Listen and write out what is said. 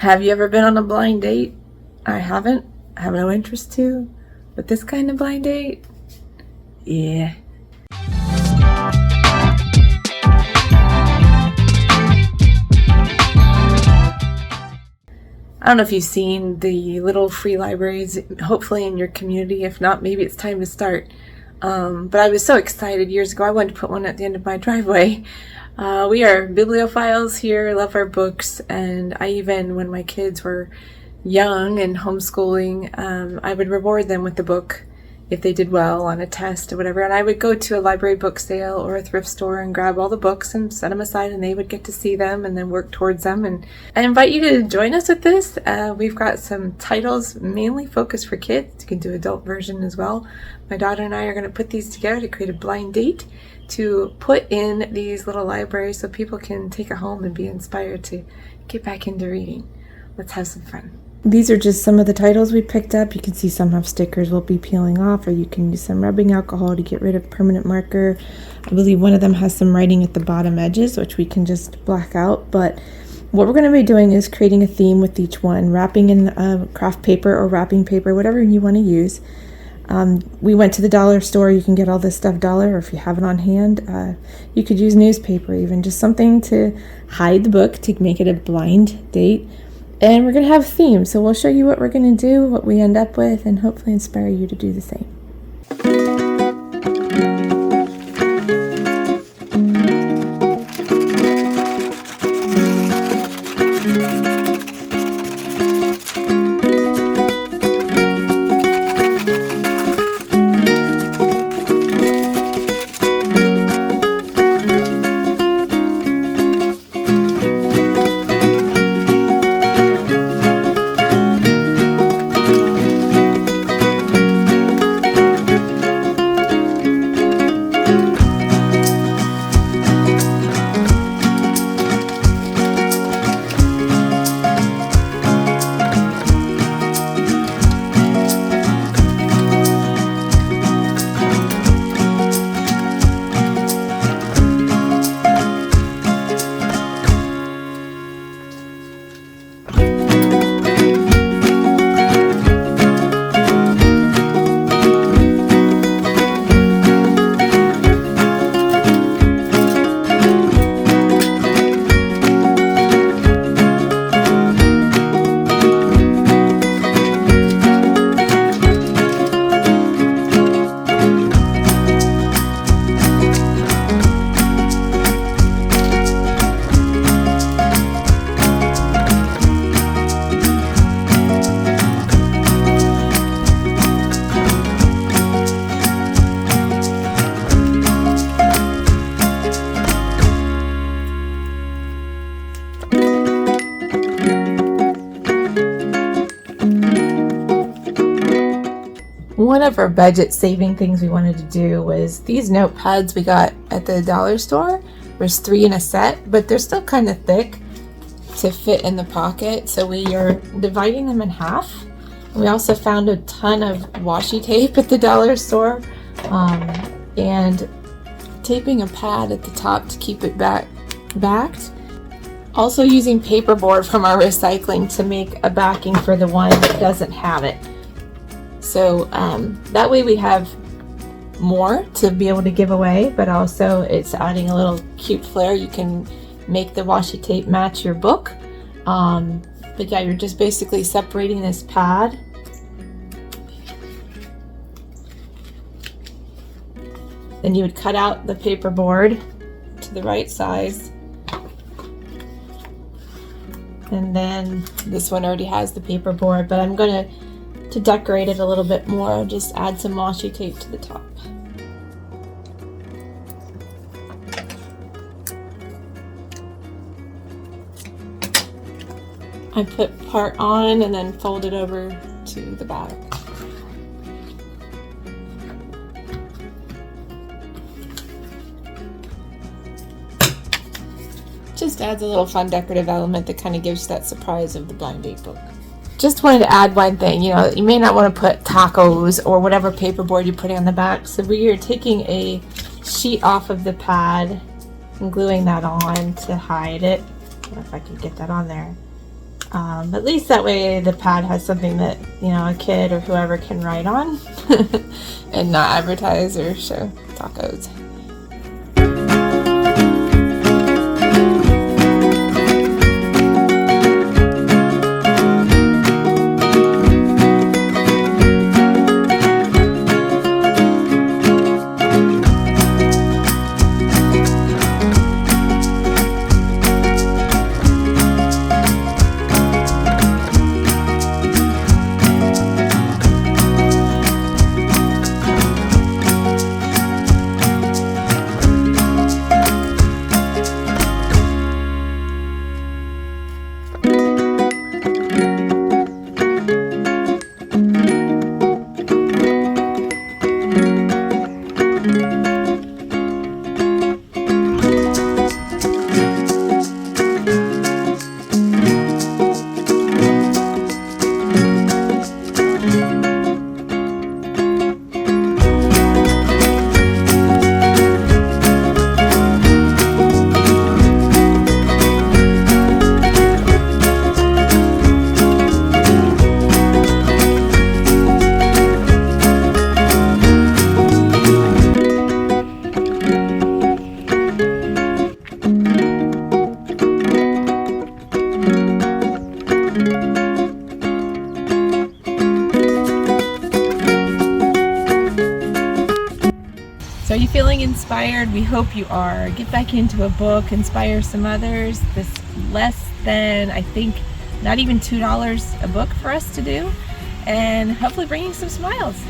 Have you ever been on a blind date? I haven't. I have no interest to. But this kind of blind date? Yeah. I don't know if you've seen the little free libraries, hopefully in your community. If not, maybe it's time to start. But I was so excited years ago. I wanted to put one at the end of my driveway. We are bibliophiles here, love our books, and I even, when my kids were young and homeschooling, I would reward them with the book if they did well on a test or whatever. And I would go to a library book sale or a thrift store and grab all the books and set them aside, and they would get to see them and then work towards them. And I invite you to join us with this. We've got some titles mainly focused for kids. You can do adult version as well. My daughter and I are going to put these together to create a blind date to put in these little libraries so people can take it home and be inspired to get back into reading. Let's have some fun. These are just some of the titles we picked up. You can see some have stickers we'll be peeling off, or you can use some rubbing alcohol to get rid of permanent marker. I believe one of them has some writing at the bottom edges, which we can just black out. But what we're going to be doing is creating a theme with each one, wrapping in craft paper or wrapping paper, whatever you want to use. We went to the dollar store. You can get all this stuff dollar, or if you have it on hand, you could use newspaper even, just something to hide the book to make it a blind date. And we're going to have themes, so we'll show you what we're going to do, what we end up with, and hopefully inspire you to do the same. One of our budget saving things we wanted to do was these notepads we got at the dollar store. There's 3 in a set, but they're still kind of thick to fit in the pocket, so we are dividing them in half. We also found a ton of washi tape at the dollar store, and taping a pad at the top to keep it backed. Also using paperboard from our recycling to make a backing for the one that doesn't have it. So that way we have more to be able to give away, but also it's adding a little cute flair. You can make the washi tape match your book. But yeah, you're just basically separating this pad. Then you would cut out the paperboard to the right size. And then this one already has the paperboard, but I'm going to decorate it a little bit more, just add some washi tape to the top. I put part on and then fold it over to the back. Just adds a little fun decorative element that kind of gives that surprise of the blind date book. Just wanted to add one thing, you may not want to put tacos or whatever paperboard you're putting on the back. So we are taking a sheet off of the pad and gluing that on to hide it. I don't know if I can get that on there. At least that way the pad has something that, a kid or whoever can write on and not advertise or show tacos. So are you feeling inspired? We hope you are. Get back into a book, inspire some others. This less than, I think, not even $2 a book for us to do, and hopefully bringing some smiles.